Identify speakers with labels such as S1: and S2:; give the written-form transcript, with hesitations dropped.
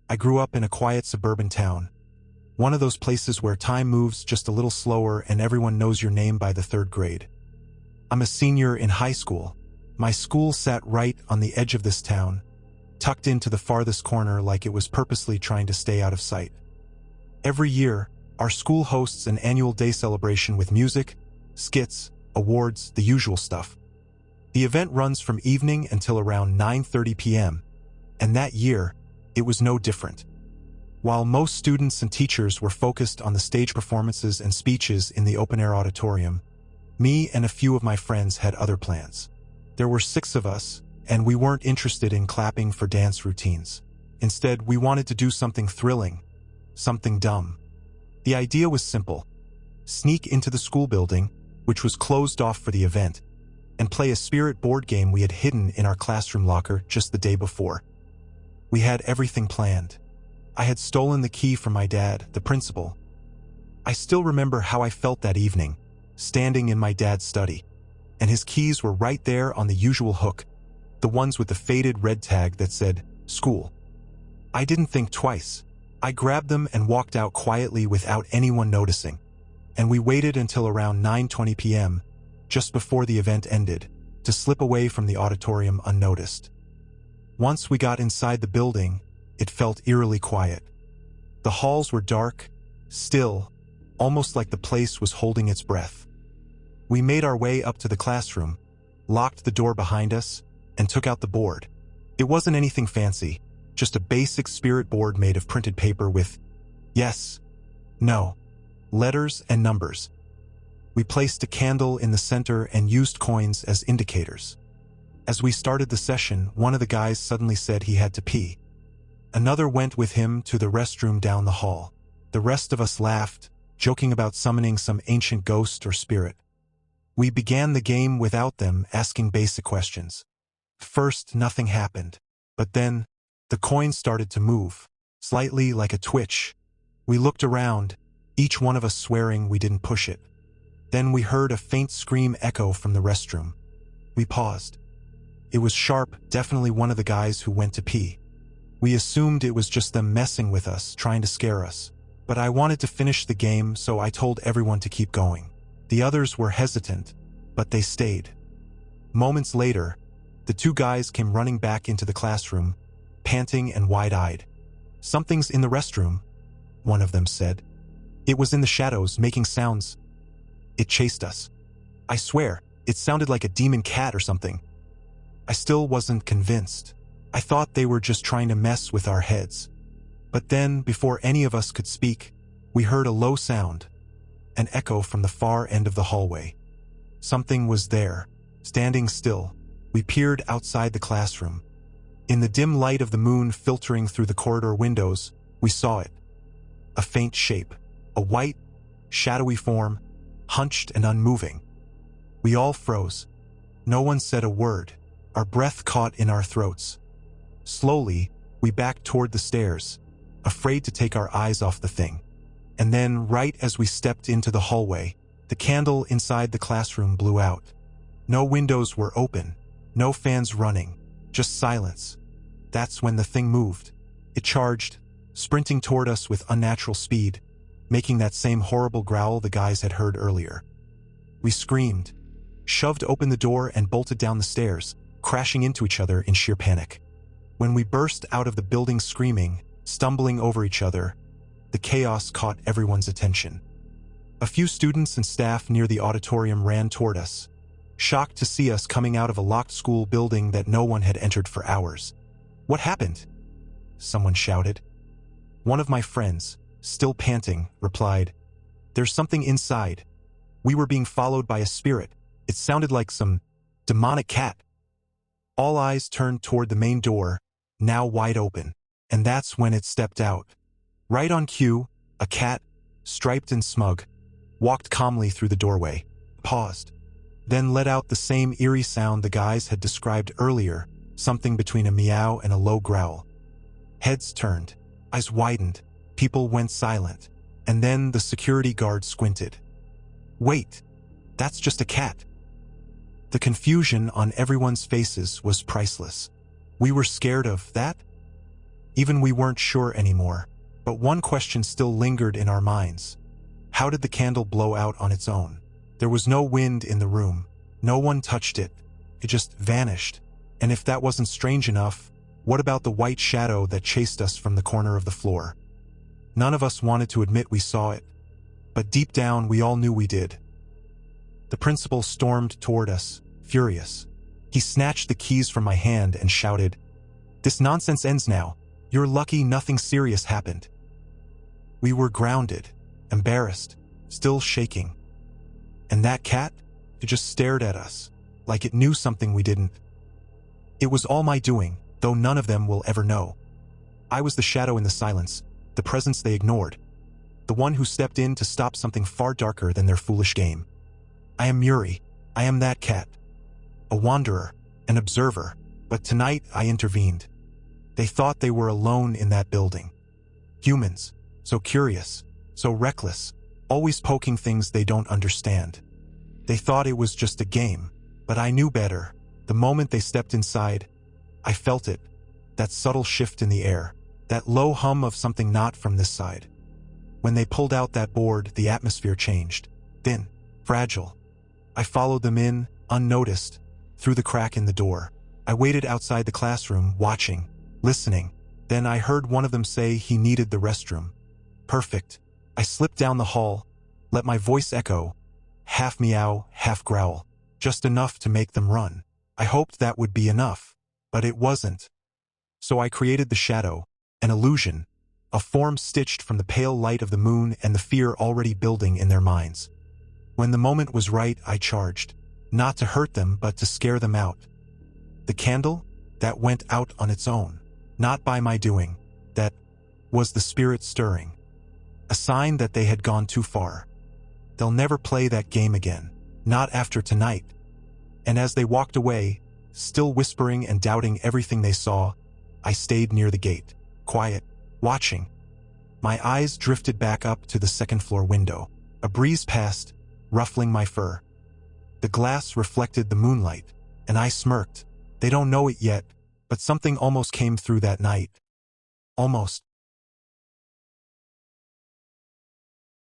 S1: I grew up in a quiet suburban town. One of those places where time moves just a little slower and everyone knows your name by the third grade. I'm a senior in high school. My school sat right on the edge of this town, tucked into the farthest corner like it was purposely trying to stay out of sight. Every year, our school hosts an annual day celebration with music, skits, awards, the usual stuff. The event runs from evening until around 9:30 p.m., and that year, it was no different. While most students and teachers were focused on the stage performances and speeches in the open-air auditorium, me and a few of my friends had other plans. There were 6 of us, and we weren't interested in clapping for dance routines. Instead, we wanted to do something thrilling, something dumb. The idea was simple: sneak into the school building, which was closed off for the event, and play a spirit board game we had hidden in our classroom locker just the day before. We had everything planned. I had stolen the key from my dad, the principal. I still remember how I felt that evening, standing in my dad's study, and his keys were right there on the usual hook, the ones with the faded red tag that said, "School." I didn't think twice. I grabbed them and walked out quietly without anyone noticing, and we waited until around 9:20 p.m., just before the event ended, to slip away from the auditorium unnoticed. Once we got inside the building, it felt eerily quiet. The halls were dark, still, almost like the place was holding its breath. We made our way up to the classroom, locked the door behind us, and took out the board. It wasn't anything fancy, just a basic spirit board made of printed paper with yes, no, letters and numbers. We placed a candle in the center and used coins as indicators. As we started the session, one of the guys suddenly said he had to pee. Another went with him to the restroom down the hall. The rest of us laughed, joking about summoning some ancient ghost or spirit. We began the game without them, asking basic questions. First, nothing happened, but then, the coin started to move, slightly like a twitch. We looked around, each one of us swearing we didn't push it. Then we heard a faint scream echo from the restroom. We paused. It was Sharp, definitely one of the guys who went to pee. We assumed it was just them messing with us, trying to scare us. But I wanted to finish the game, so I told everyone to keep going. The others were hesitant, but they stayed. Moments later, the 2 guys came running back into the classroom, panting and wide-eyed. "Something's in the restroom," one of them said. "It was in the shadows, making sounds. It chased us. I swear, it sounded like a demon cat or something." I still wasn't convinced. I thought they were just trying to mess with our heads. But then, before any of us could speak, we heard a low sound, an echo from the far end of the hallway. Something was there, standing still. We peered outside the classroom. In the dim light of the moon filtering through the corridor windows, we saw it. A faint shape, a white, shadowy form, hunched and unmoving. We all froze. No one said a word. Our breath caught in our throats. Slowly, we backed toward the stairs, afraid to take our eyes off the thing. And then, right as we stepped into the hallway, the candle inside the classroom blew out. No windows were open, no fans running, just silence. That's when the thing moved. It charged, sprinting toward us with unnatural speed, making that same horrible growl the guys had heard earlier. We screamed, shoved open the door and bolted down the stairs, crashing into each other in sheer panic. When we burst out of the building screaming, stumbling over each other, the chaos caught everyone's attention. A few students and staff near the auditorium ran toward us, shocked to see us coming out of a locked school building that no one had entered for hours. "What happened?" someone shouted. One of my friends, still panting, replied, "There's something inside. We were being followed by a spirit. It sounded like some demonic cat." All eyes turned toward the main door, now wide open, and that's when it stepped out. Right on cue, a cat, striped and smug, walked calmly through the doorway, paused, then let out the same eerie sound the guys had described earlier, something between a meow and a low growl. Heads turned, eyes widened, people went silent, and then the security guard squinted. "Wait, that's just a cat." The confusion on everyone's faces was priceless. We were scared of that? Even we weren't sure anymore. But one question still lingered in our minds. How did the candle blow out on its own? There was no wind in the room. No one touched it. It just vanished. And if that wasn't strange enough, what about the white shadow that chased us from the corner of the floor? None of us wanted to admit we saw it, but deep down we all knew we did. The principal stormed toward us, furious. He snatched the keys from my hand and shouted, "This nonsense ends now. You're lucky nothing serious happened." We were grounded, embarrassed, still shaking. And that cat? It just stared at us, like it knew something we didn't. It was all my doing, though none of them will ever know. I was the shadow in the silence, the presence they ignored, the one who stepped in to stop something far darker than their foolish game. I am Muri. I am that cat. A wanderer, an observer, but tonight I intervened. They thought they were alone in that building. Humans, so curious, so reckless, always poking things they don't understand. They thought it was just a game, but I knew better. The moment they stepped inside, I felt it, that subtle shift in the air, that low hum of something not from this side. When they pulled out that board, the atmosphere changed. Thin, fragile. I followed them in, unnoticed, through the crack in the door. I waited outside the classroom, watching, listening. Then I heard one of them say he needed the restroom. Perfect. I slipped down the hall, let my voice echo, half meow, half growl, just enough to make them run. I hoped that would be enough, but it wasn't. So I created the shadow, an illusion, a form stitched from the pale light of the moon and the fear already building in their minds. When the moment was right, I charged, not to hurt them but to scare them out. The candle? That went out on its own, not by my doing. That was the spirit stirring. A sign that they had gone too far. They'll never play that game again, not after tonight. And as they walked away, still whispering and doubting everything they saw, I stayed near the gate, quiet, watching. My eyes drifted back up to the second-floor window. A breeze passed, ruffling my fur. The glass reflected the moonlight, and I smirked. They don't know it yet, but something almost came through that night. Almost.